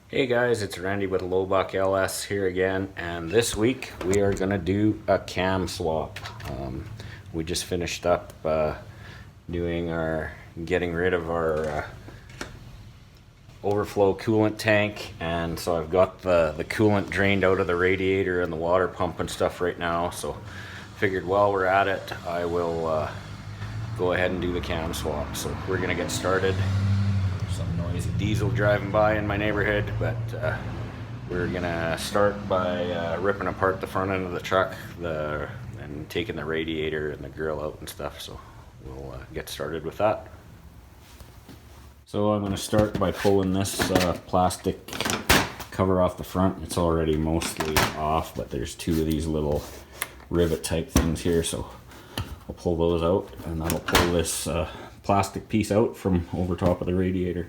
Hey guys, it's Randy with Lowbuck LS here again, and this week we are going to do a cam swap. We just finished up getting rid of our overflow coolant tank, and so I've got the coolant drained out of the radiator and the water pump and stuff right now, so figured while we're at it I will go ahead and do the cam swap. So we're going to get started. Some noisy diesel driving by in my neighborhood, but we're gonna start by ripping apart the front end of the truck and taking the radiator and the grill out and stuff. So we'll get started with that. So I'm gonna start by pulling this plastic cover off the front. It's already mostly off, but there's two of these little rivet type things here, so I'll pull those out, and that'll pull this plastic piece out from over top of the radiator.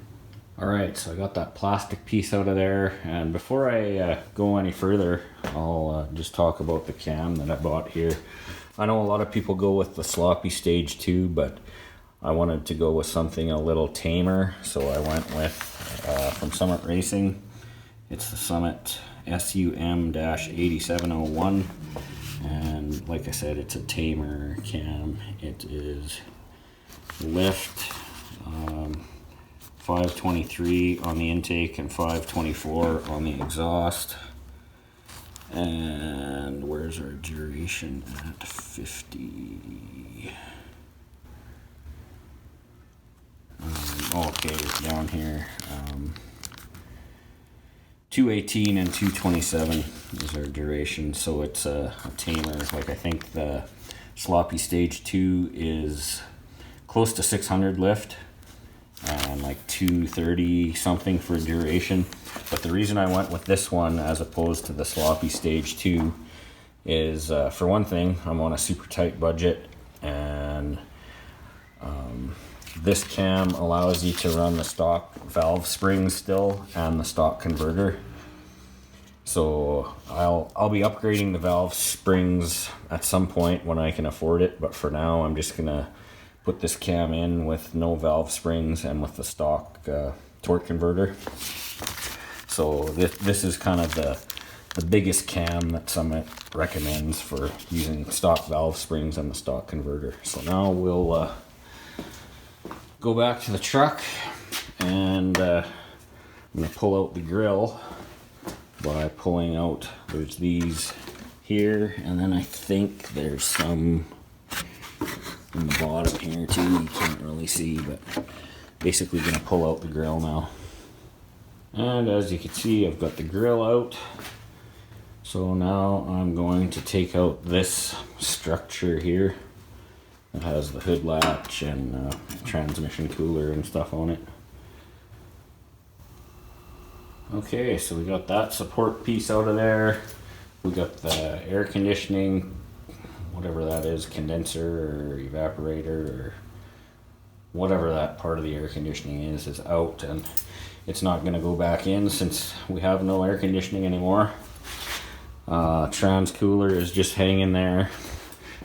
Alright, so I got that plastic piece out of there, and before I go any further, I'll just talk about the cam that I bought here. I know a lot of people go with the sloppy stage 2, but I wanted to go with something a little tamer, so I went with from Summit Racing. It's the Summit SUM-8701, and like I said, it's a tamer cam. It is lift 523 on the intake and 524 on the exhaust. And where's our duration at? 50. Okay, down here. 218 and 227 is our duration, so it's a tamer. Like, I think the sloppy stage 2 is close to 600 lift and like 230 something for duration. But the reason I went with this one as opposed to the sloppy stage 2 is for one thing, I'm on a super tight budget, and this cam allows you to run the stock valve springs still and the stock converter. So I'll be upgrading the valve springs at some point when I can afford it, but for now I'm just gonna put this cam in with no valve springs and with the stock torque converter. So this is kind of the biggest cam that Summit recommends for using stock valve springs and the stock converter. So now we'll go back to the truck, and I'm gonna pull out the grill by pulling out, there's these here, and then I think there's some in the bottom here too. You can't really see, but basically gonna pull out the grill now. And as you can see, I've got the grill out. So now I'm going to take out this structure here. It has the hood latch and transmission cooler and stuff on it. Okay, so we got that support piece out of there. We got the air conditioning, whatever that is, condenser or evaporator or whatever that part of the air conditioning is out, and it's not going to go back in since we have no air conditioning anymore. Trans cooler is just hanging there.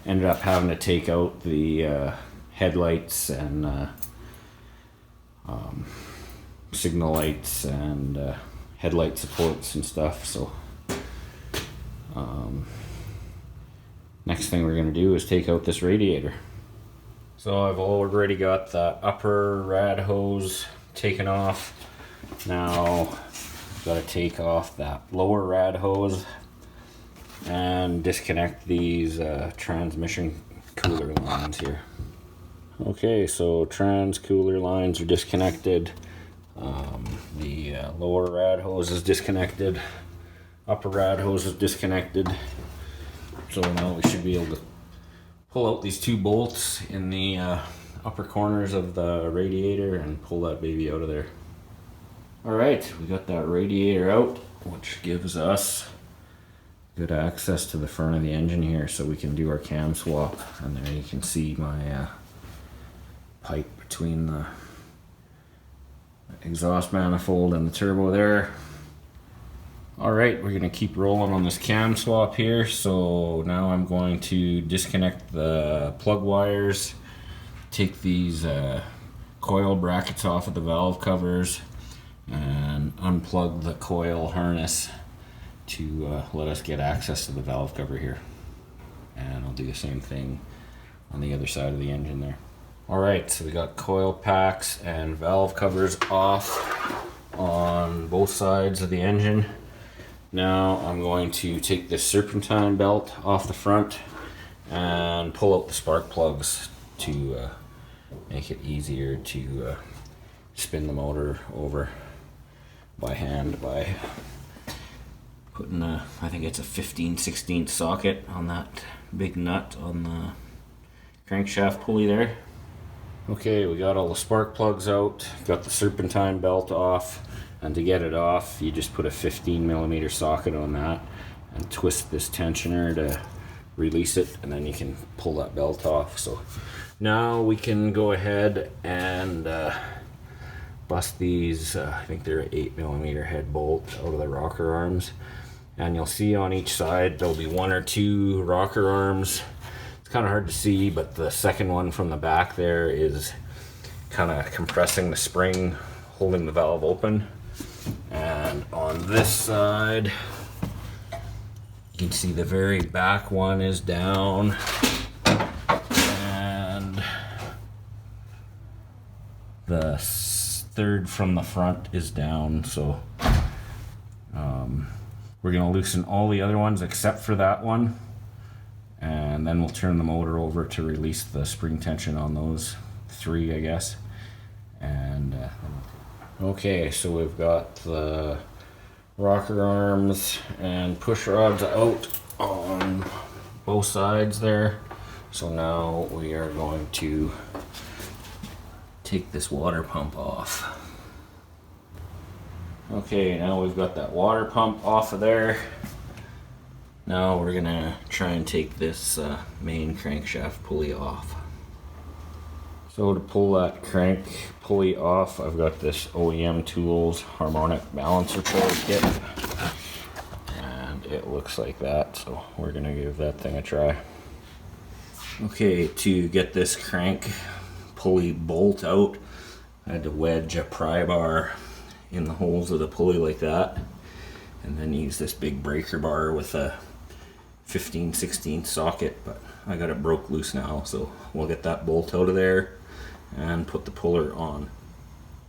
Ended up having to take out the headlights and signal lights and headlight supports and stuff, so next thing we're going to do is take out this radiator. So I've already got the upper rad hose taken off. Now I've got to take off that lower rad hose and disconnect these transmission cooler lines here. Okay, so trans cooler lines are disconnected. The lower rad hose is disconnected. Upper rad hose is disconnected. So now we should be able to pull out these two bolts in the upper corners of the radiator and pull that baby out of there. Alright, we got that radiator out, which gives us good access to the front of the engine here, so we can do our cam swap. And there you can see my pipe between the exhaust manifold and the turbo there. Alright, we're going to keep rolling on this cam swap here. So now I'm going to disconnect the plug wires, take these coil brackets off of the valve covers, and unplug the coil harness to let us get access to the valve cover here. And I'll do the same thing on the other side of the engine there. Alright, so we got coil packs and valve covers off on both sides of the engine. Now I'm going to take this serpentine belt off the front and pull out the spark plugs to make it easier to spin the motor over by hand by putting I think it's a 15/16 socket on that big nut on the crankshaft pulley there. Okay, we got all the spark plugs out, got the serpentine belt off, and to get it off you just put a 15mm socket on that and twist this tensioner to release it, and then you can pull that belt off. So now we can go ahead and bust these, I think they're 8mm head bolt out of the rocker arms, and you'll see on each side there'll be 1 or 2 rocker arms. Kind of hard to see, but the second one from the back there is kind of compressing the spring holding the valve open. And on this side you can see the very back one is down, and the third from the front is down. So we're going to loosen all the other ones except for that one, and then we'll turn the motor over to release the spring tension on those 3, I guess. And okay, so we've got the rocker arms and push rods out on both sides there. So now we are going to take this water pump off. Okay, now we've got that water pump off of there. Now we're gonna try and take this main crankshaft pulley off. So to pull that crank pulley off, I've got this OEM Tools harmonic balancer pulley kit, and it looks like that, so we're gonna give that thing a try. Okay, to get this crank pulley bolt out, I had to wedge a pry bar in the holes of the pulley like that, and then use this big breaker bar with a 15/16 socket, but I got it broke loose now, so we'll get that bolt out of there and put the puller on.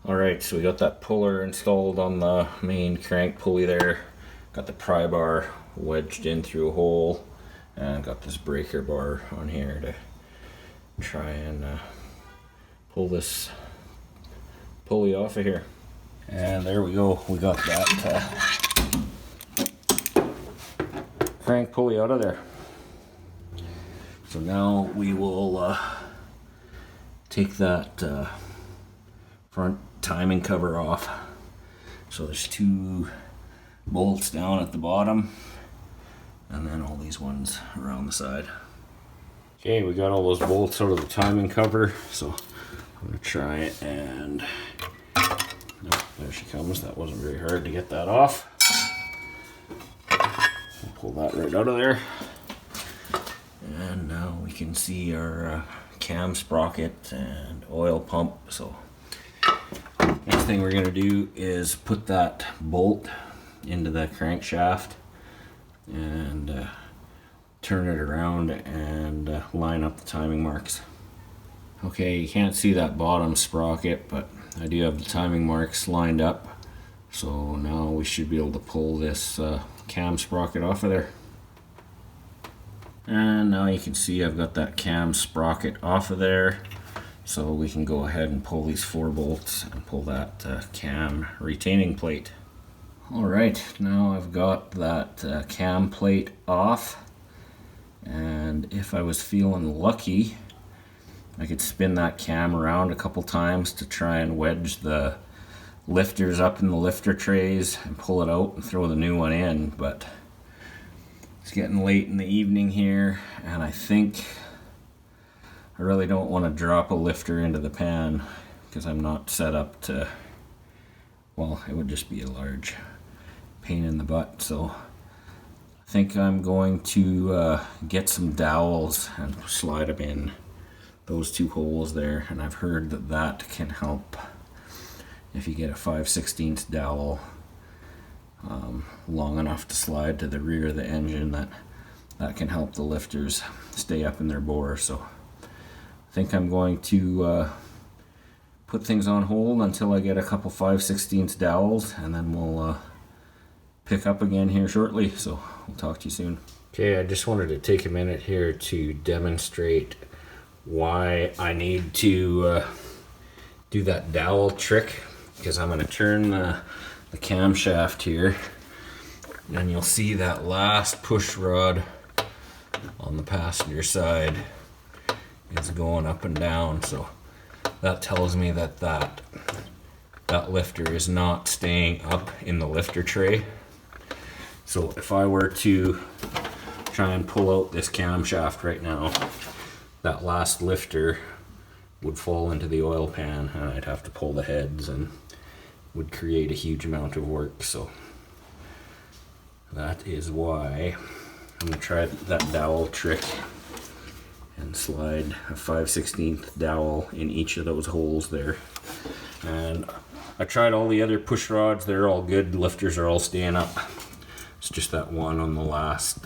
Alright, so we got that puller installed on the main crank pulley there, got the pry bar wedged in through a hole, and got this breaker bar on here to try and pull this pulley off of here. And there we go, we got that crank pulley out of there. So now we will take that front timing cover off. So there's 2 bolts down at the bottom, and then all these ones around the side. Okay, we got all those bolts out of the timing cover, so I'm gonna try it, and nope, there she comes. That wasn't very hard to get that off. Pull that right out of there, and now we can see our cam sprocket and oil pump. So next thing we're going to do is put that bolt into the crankshaft and turn it around and line up the timing marks. Okay, you can't see that bottom sprocket, but I do have the timing marks lined up, so now we should be able to pull this cam sprocket off of there. And now you can see I've got that cam sprocket off of there, so we can go ahead and pull these 4 bolts and pull that cam retaining plate. Alright, now I've got that cam plate off, and if I was feeling lucky I could spin that cam around a couple times to try and wedge the lifters up in the lifter trays and pull it out and throw the new one in, but it's getting late in the evening here, and I think I really don't want to drop a lifter into the pan because I'm not set up to, well, it would just be a large pain in the butt. So I think I'm going to get some dowels and slide them in those 2 holes there, and I've heard that that can help if you get a 5/16 dowel long enough to slide to the rear of the engine, that can help the lifters stay up in their bore. So I think I'm going to put things on hold until I get a couple 5/16 dowels, and then we'll pick up again here shortly. So we'll talk to you soon. Okay, I just wanted to take a minute here to demonstrate why I need to do that dowel trick, because I'm going to turn the camshaft here, and you'll see that last push rod on the passenger side is going up and down. So that tells me that lifter is not staying up in the lifter tray. So if I were to try and pull out this camshaft right now, that last lifter would fall into the oil pan, and I'd have to pull the heads and would create a huge amount of work. So that is why I'm going to try that dowel trick and slide a 5/16 dowel in each of those holes there. And I tried all the other push rods, they're all good, lifters are all staying up. It's just that one on the last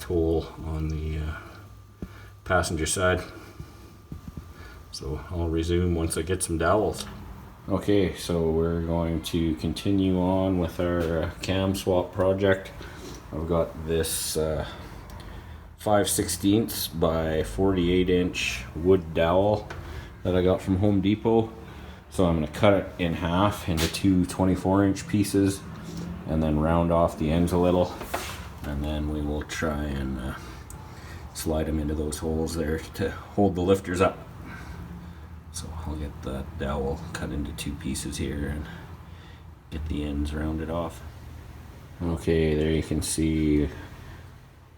hole on the passenger side. So I'll resume once I get some dowels. Okay, so we're going to continue on with our cam swap project. I've got this 5/16 by 48 inch wood dowel that I got from Home Depot. So I'm going to cut it in half into two 24-inch pieces and then round off the ends a little, and then we will try and slide them into those holes there to hold the lifters up. So I'll get the dowel cut into two pieces here and get the ends rounded off. Okay, there you can see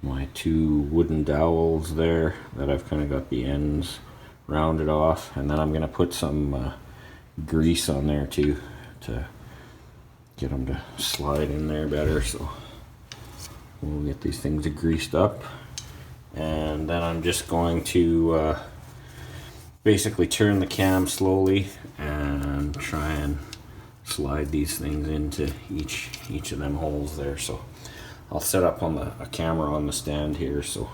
my two wooden dowels there that I've kind of got the ends rounded off, and then I'm going to put some grease on there too to get them to slide in there better. So we'll get these things greased up, and then I'm just going to basically turn the cam slowly and try and slide these things into each of them holes there. So I'll set up on a camera on the stand here, so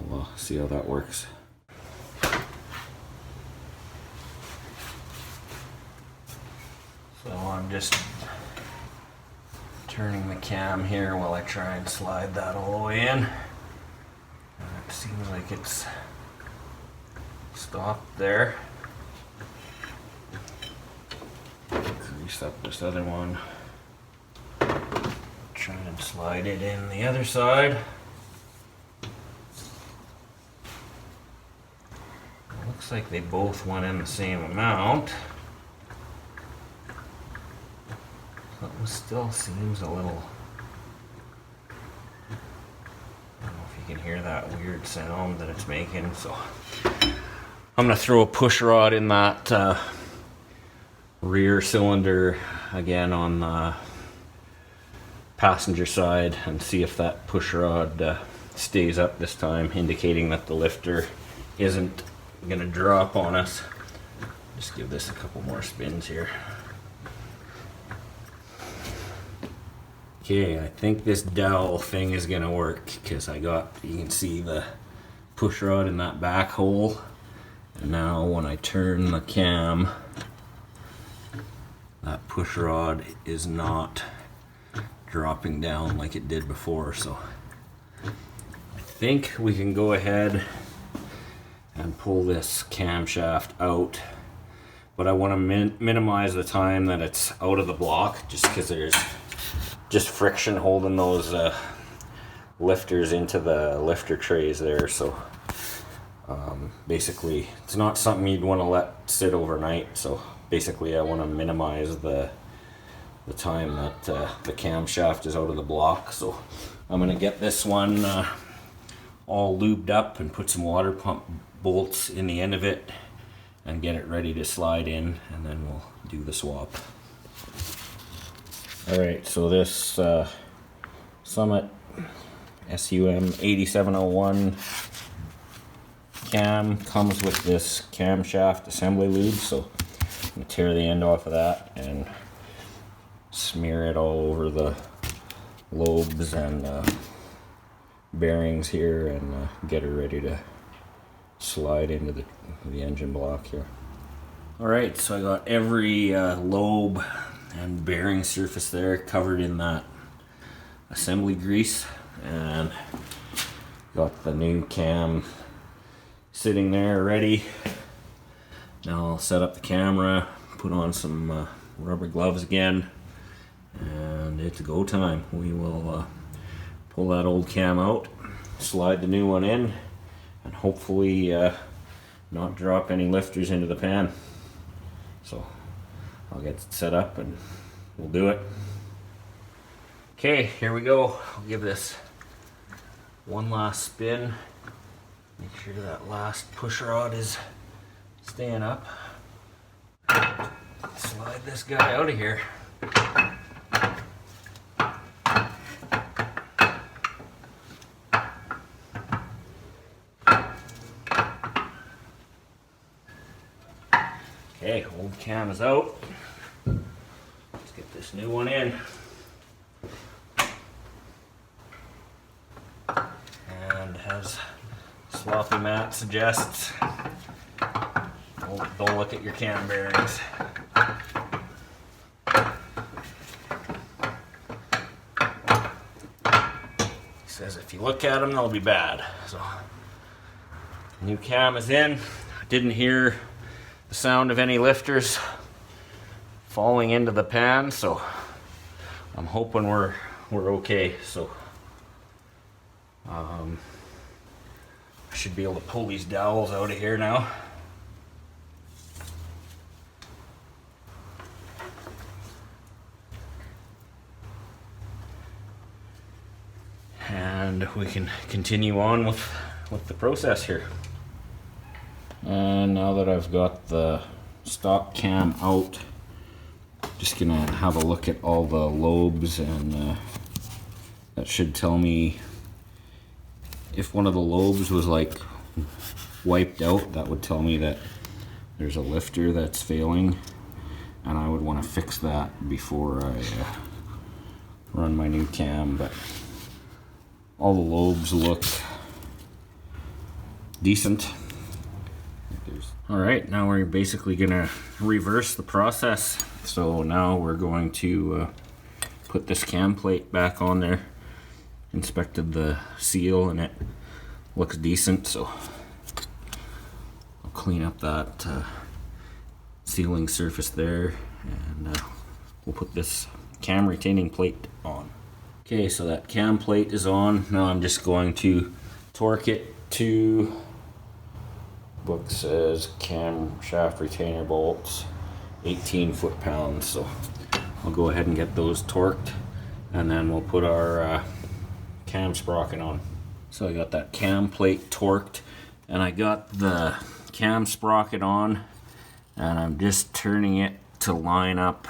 we'll see how that works. So I'm just turning the cam here while I try and slide that all the way in. It seems like it's stopped there. Grease up this other one. Try and slide it in the other side. Looks like they both went in the same amount. Something still seems a little... I don't know if you can hear that weird sound that it's making. So I'm going to throw a push rod in that rear cylinder again on the passenger side and see if that push rod stays up this time, indicating that the lifter isn't going to drop on us. Just give this a couple more spins here. Okay, I think this dowel thing is going to work, because you can see the push rod in that back hole. And now when I turn the cam, that push rod is not dropping down like it did before. So I think we can go ahead and pull this camshaft out, but I want to minimize the time that it's out of the block, just because there's just friction holding those lifters into the lifter trays there. So basically it's not something you'd want to let sit overnight. So basically I want to minimize the time that the camshaft is out of the block. So I'm going to get this one all lubed up and put some water pump bolts in the end of it and get it ready to slide in, and then we'll do the swap. Alright, so this Summit SUM 8701 cam comes with this camshaft assembly lube. So gonna tear the end off of that and smear it all over the lobes and bearings here, and get her ready to slide into the engine block here. Alright, so I got every lobe and bearing surface there covered in that assembly grease, and got the new cam sitting there ready. Now I'll set up the camera, put on some rubber gloves again, and it's go time. We will pull that old cam out, slide the new one in, and hopefully not drop any lifters into the pan. So I'll get it set up and we'll do it. Okay, here we go. I'll give this one last spin. Make sure that last push rod is staying up. Slide this guy out of here. Okay, old cam is out. Let's get this new one in. And as Sloppy Matt suggests, don't look at your cam bearings. He says if you look at them, they'll be bad. So, new cam is in. I didn't hear the sound of any lifters falling into the pan, so I'm hoping we're okay. So I should be able to pull these dowels out of here now. And we can continue on with the process here. And now that I've got the stock cam out, just gonna have a look at all the lobes, and that should tell me if one of the lobes was like wiped out. That would tell me that there's a lifter that's failing, and I would want to fix that before I run my new cam. But all the lobes look decent. Alright, now we're basically gonna reverse the process. So now we're going to put this cam plate back on there. Inspected the seal and it looks decent, so I'll clean up that sealing surface there, and we'll put this cam retaining plate on. Okay, so that cam plate is on. Now I'm just going to torque it to, book says camshaft retainer bolts 18 foot-pounds, so I'll go ahead and get those torqued, and then we'll put our cam sprocket on. So I got that cam plate torqued, and I got the cam sprocket on, and I'm just turning it to line up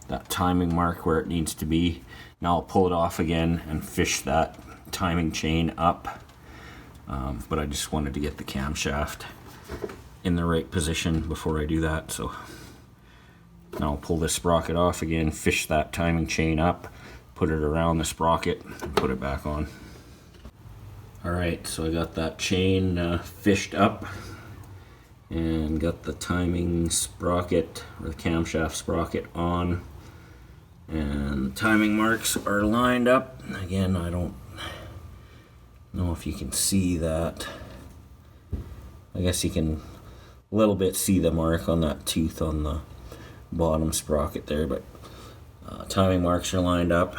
that timing mark where it needs to be. Now I'll pull it off again and fish that timing chain up. But I just wanted to get the camshaft in the right position before I do that. So now I'll pull this sprocket off again, fish that timing chain up, put it around the sprocket, and put it back on. Alright, so I got that chain fished up and got the timing sprocket, or the camshaft sprocket, on. And the timing marks are lined up. Again, I don't know if you can see that. I guess you can a little bit see the mark on that tooth on the bottom sprocket there, but timing marks are lined up.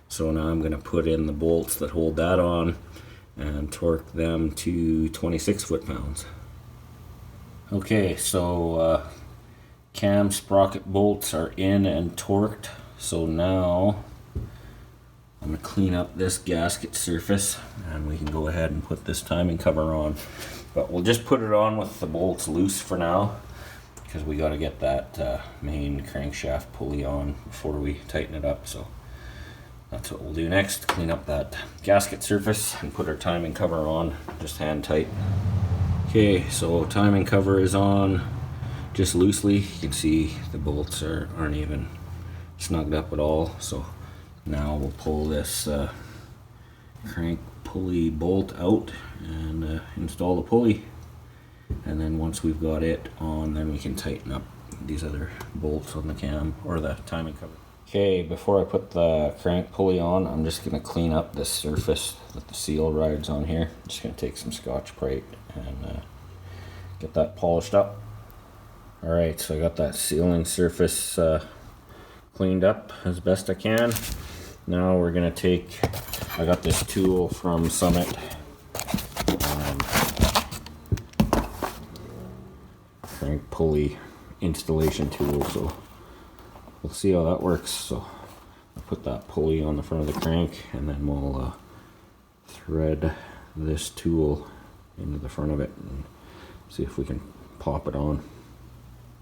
So now I'm going to put in the bolts that hold that on and torque them to 26 foot-pounds. Okay, so cam sprocket bolts are in and torqued. So now I'm going to clean up this gasket surface, and we can go ahead and put this timing cover on. But we'll just put it on with the bolts loose for now, because we got to get that main crankshaft pulley on before we tighten it up. So that's what we'll do next, clean up that gasket surface and put our timing cover on, just hand tight. Okay, so timing cover is on. just loosely. You can see the bolts aren't even snugged up at all. So now we'll pull this crank pulley bolt out and install the pulley. And then once we've got it on, then we can tighten up these other bolts on the cam or the timing cover. Okay, before I put the crank pulley on, I'm just going to clean up this surface that the seal rides on here. I'm just going to take some Scotch-Brite and get that polished up. Alright, so I got that sealing surface cleaned up as best I can. Now we're going to take, I got this tool from Summit. Crank pulley installation tool, so we'll see how that works. So I'll put that pulley on the front of the crank, and then we'll thread this tool into the front of it and see if we can pop it on.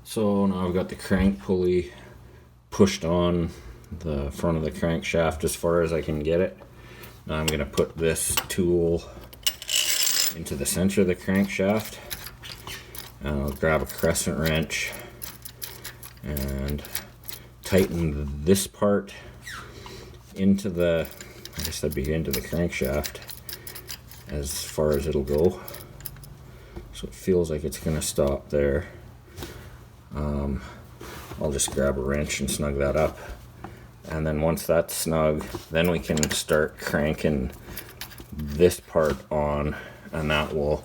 So now I've got the crank pulley pushed on the front of the crankshaft as far as I can get it. Now I'm going to put this tool into the center of the crankshaft, and I'll grab a crescent wrench and tighten this part into the, I guess that'd be into the crankshaft as far as it'll go. So it feels like it's going to stop there. I'll just grab a wrench and snug that up. And then once that's snug, then we can start cranking this part on, and that will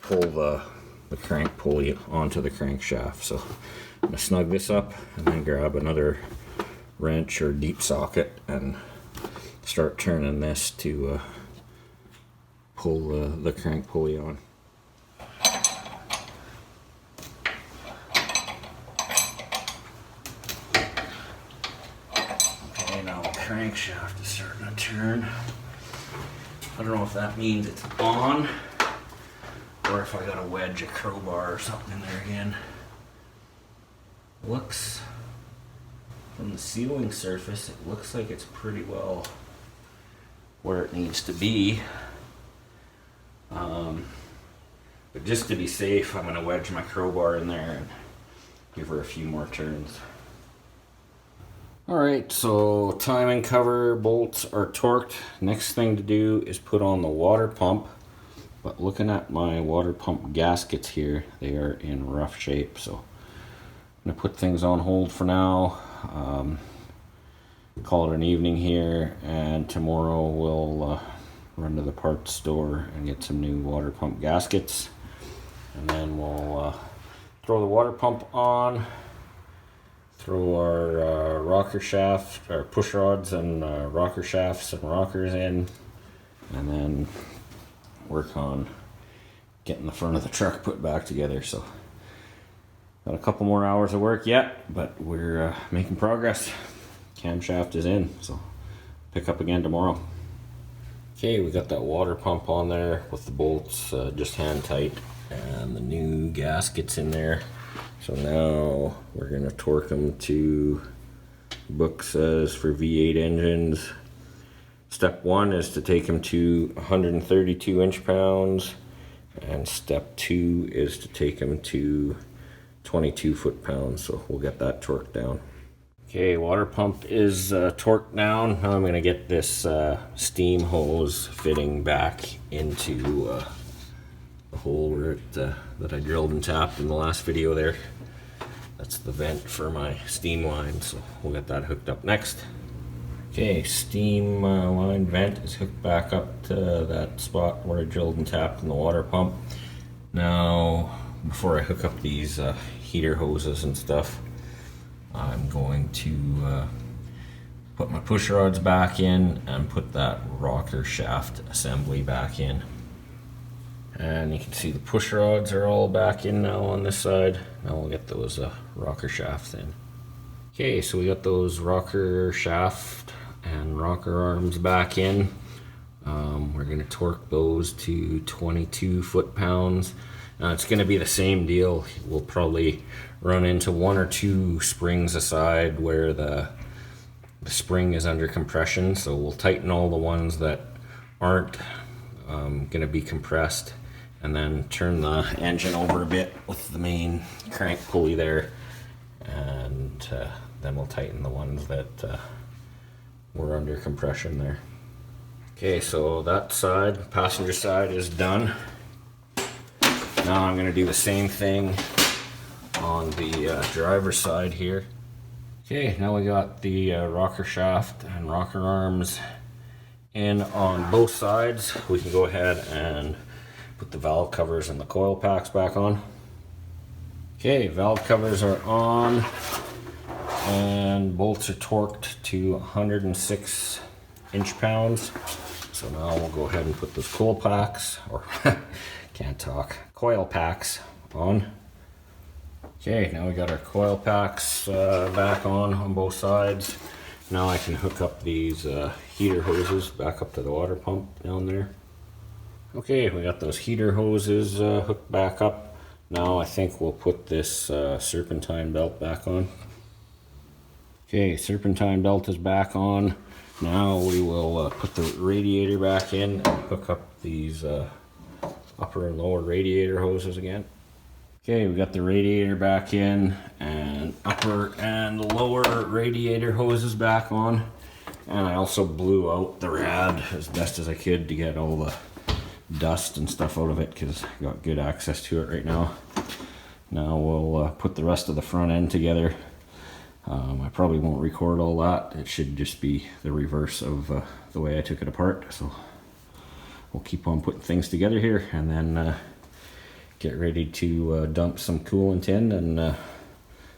pull the crank pulley onto the crankshaft. So I'm going to snug this up and then grab another wrench or deep socket and start turning this to pull the crank pulley on. Okay, now the crankshaft is starting to turn. I don't know if that means it's on, or if I gotta wedge a crowbar or something in there again. Looks, from the sealing surface, it looks like it's pretty well where it needs to be. But just to be safe, I'm gonna wedge my crowbar in there and give her a few more turns. Alright, so timing cover bolts are torqued. Next thing to do is put on the water pump. But looking at my water pump gaskets here, they are in rough shape, so I'm going to put things on hold for now. Call it an evening here, and tomorrow we'll run to the parts store and get some new water pump gaskets. And then we'll throw the water pump on, throw our rocker shaft, our push rods and rocker shafts and rockers in, and then work on getting the front of the truck put back together. So got a couple more hours of work yet, but we're making progress. Camshaft is in, so pick up again tomorrow. Okay, we got that water pump on there with the bolts just hand tight and the new gaskets in there. So now we're gonna torque them to, the book says for V8 engines, step 1 is to take them to 132 inch-pounds, and step 2 is to take them to 22 foot-pounds. So we'll get that torqued down. Okay, water pump is torqued down. Now I'm going to get this steam hose fitting back into the hole where that I drilled and tapped in the last video there. That's the vent for my steam line, so we'll get that hooked up next. Okay, steam line vent is hooked back up to that spot where I drilled and tapped in the water pump. Now, before I hook up these heater hoses and stuff, I'm going to put my push rods back in and put that rocker shaft assembly back in. And you can see the push rods are all back in now on this side. Now we'll get those rocker shafts in. Okay, so we got those rocker shaft and rocker arms back in. We're going to torque those to 22 foot-pounds. Now it's going to be the same deal. We'll probably run into 1 or 2 springs aside where the spring is under compression, so we'll tighten all the ones that aren't going to be compressed, and then turn the engine over a bit with the main crank pulley there, and then we'll tighten the ones that were under compression there. Okay, so that side, passenger side, is done. Now I'm going to do the same thing on the driver's side here. Okay, now we got the rocker shaft and rocker arms in on both sides. We can go ahead and put the valve covers and the coil packs back on. Okay, valve covers are on and bolts are torqued to 106 inch-pounds. So now we'll go ahead and put those coil packs, or can't talk, coil packs on. Okay, now we got our coil packs back on both sides. Now I can hook up these heater hoses back up to the water pump down there. Okay, we got those heater hoses hooked back up. Now I think we'll put this serpentine belt back on. Okay, serpentine belt is back on. Now we will put the radiator back in and hook up these upper and lower radiator hoses again. Okay, we got the radiator back in and upper and lower radiator hoses back on. And I also blew out the rad as best as I could to get all the dust and stuff out of it, because I got good access to it right now. Now we'll put the rest of the front end together. I probably won't record all that. It should just be the reverse of the way I took it apart. So we'll keep on putting things together here, and then get ready to dump some coolant in and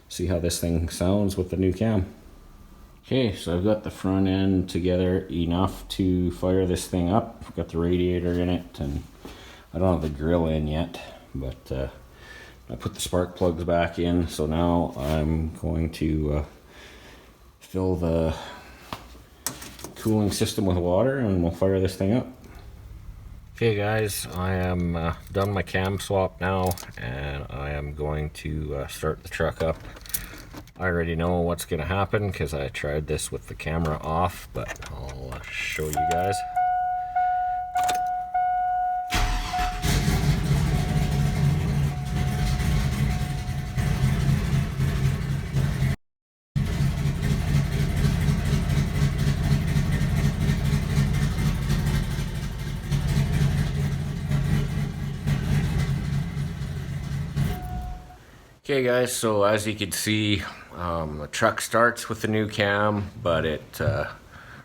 see how this thing sounds with the new cam. Okay, so I've got the front end together enough to fire this thing up. I've got the radiator in it, and I don't have the grill in yet, but I put the spark plugs back in. So now I'm going to fill the cooling system with water, and we'll fire this thing up. Okay guys, I am done my cam swap now, and I am going to start the truck up. I already know what's going to happen because I tried this with the camera off, but I'll show you guys. Okay guys, so as you can see, the truck starts with the new cam, but it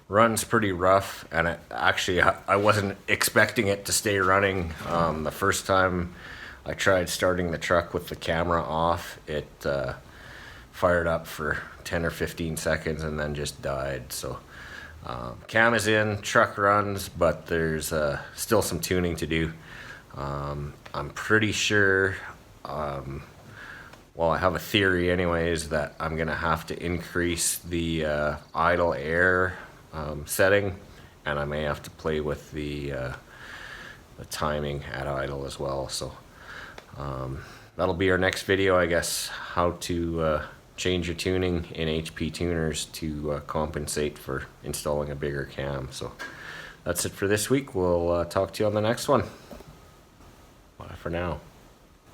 runs pretty rough, and I wasn't expecting it to stay running. The first time I tried starting the truck with the camera off, it fired up for 10 or 15 seconds and then just died. So cam is in, truck runs, but there's still some tuning to do. I'm pretty sure, well, I have a theory anyways, that I'm gonna have to increase the idle air setting, and I may have to play with the timing at idle as well. So that'll be our next video, I guess, how to change your tuning in HP tuners to compensate for installing a bigger cam. So that's it for this week. We'll talk to you on the next one. Bye for now.